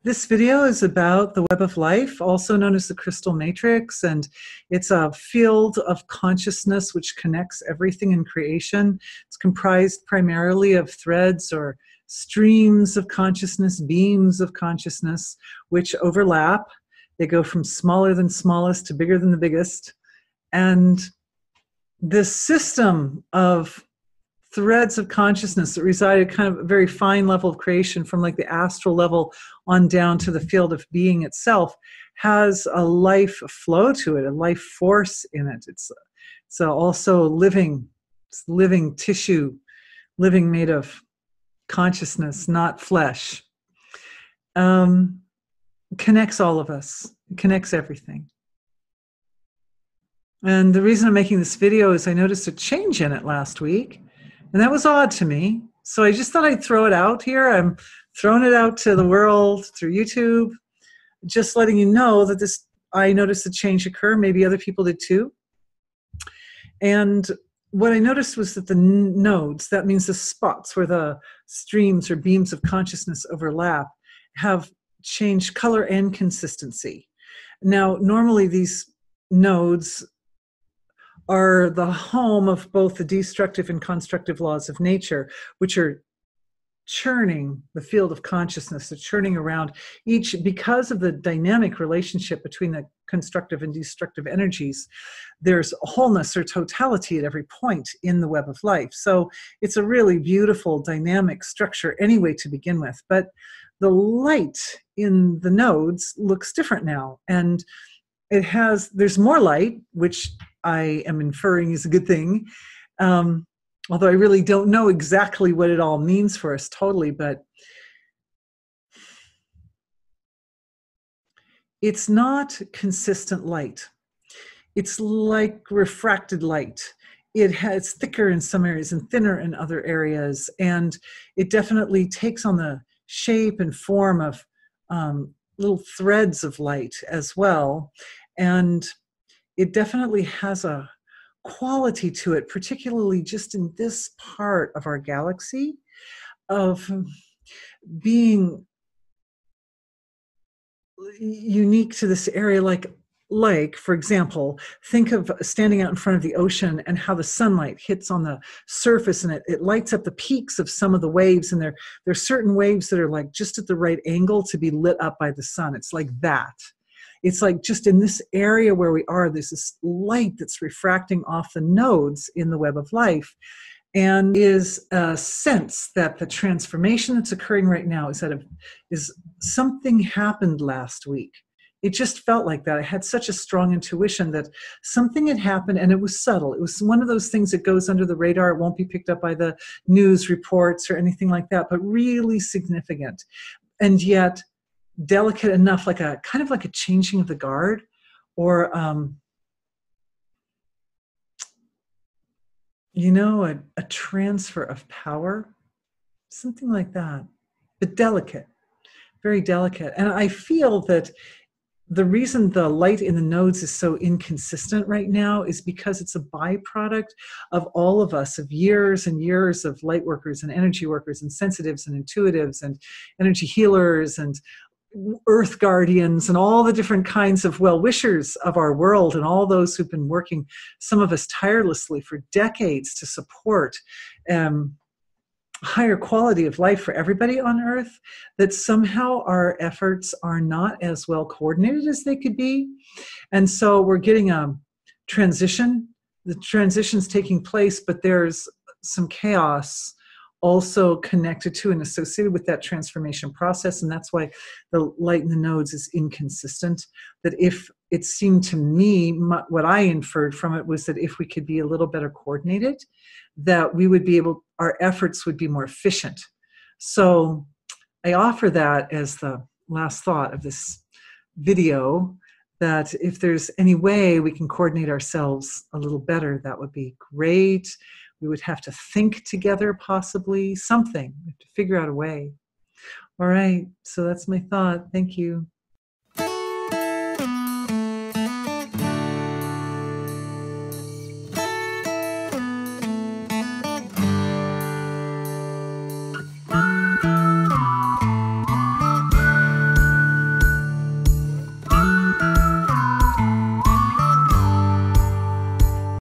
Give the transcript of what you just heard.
This video is about the web of life, also known as the crystal matrix, and it's a field of consciousness which connects everything in creation. It's comprised primarily of threads or streams of consciousness, beams of consciousness, which overlap. They go from smaller than smallest to bigger than the biggest. And this system of threads of consciousness that reside at kind of a very fine level of creation, from like the astral level on down to the field of being itself, has a life flow to it, a life force in it. It's also living tissue, living made of consciousness, not flesh. Connects all of us, connects everything. And the reason I'm making this video is I noticed a change in it last week. And that was odd to me. So I just thought I'd throw it out here. I'm throwing it out to the world through YouTube, just letting you know that I noticed a change occur. Maybe other people did too. And what I noticed was that the nodes, that means the spots where the streams or beams of consciousness overlap, have changed color and consistency. Now, normally these nodes are the home of both the destructive and constructive laws of nature, which are churning the field of consciousness, they're churning around each because of the dynamic relationship between the constructive and destructive energies. There's wholeness or totality at every point in the web of life. So it's a really beautiful dynamic structure anyway to begin with. But the light in the nodes looks different now. And there's more light, which I am inferring is a good thing. Although I really don't know exactly what it all means for us totally, but it's not consistent light. It's like refracted light. It's thicker in some areas and thinner in other areas. And it definitely takes on the shape and form of little threads of light as well. And it definitely has a quality to it, particularly just in this part of our galaxy, of being unique to this area. Like, for example, think of standing out in front of the ocean and how the sunlight hits on the surface and it lights up the peaks of some of the waves. And there's certain waves that are like just at the right angle to be lit up by the sun. It's like that. It's like just in this area where we are, there's this light that's refracting off the nodes in the web of life, and is a sense that the transformation that's occurring right now is something happened last week. It just felt like that. I had such a strong intuition that something had happened, and it was subtle. It was one of those things that goes under the radar. It won't be picked up by the news reports or anything like that, but really significant. And yet delicate enough, like a kind of like a changing of the guard, or a transfer of power, something like that, but delicate, very delicate. And I feel that the reason the light in the nodes is so inconsistent right now is because it's a byproduct of all of us, of years and years of light workers and energy workers and sensitives and intuitives and energy healers and earth guardians and all the different kinds of well-wishers of our world, and all those who've been working, some of us tirelessly for decades, to support higher quality of life for everybody on earth, that somehow our efforts are not as well coordinated as they could be. And so we're getting a transition. The transition's taking place, but there's some chaos also connected to and associated with that transformation process. And that's why the light in the nodes is inconsistent. That if it seemed to me, what I inferred from it was that if we could be a little better coordinated, that we would be our efforts would be more efficient. So I offer that as the last thought of this video, that if there's any way we can coordinate ourselves a little better, that would be great. We would have to think together, possibly, something. We have to figure out a way. All right, so that's my thought. Thank you.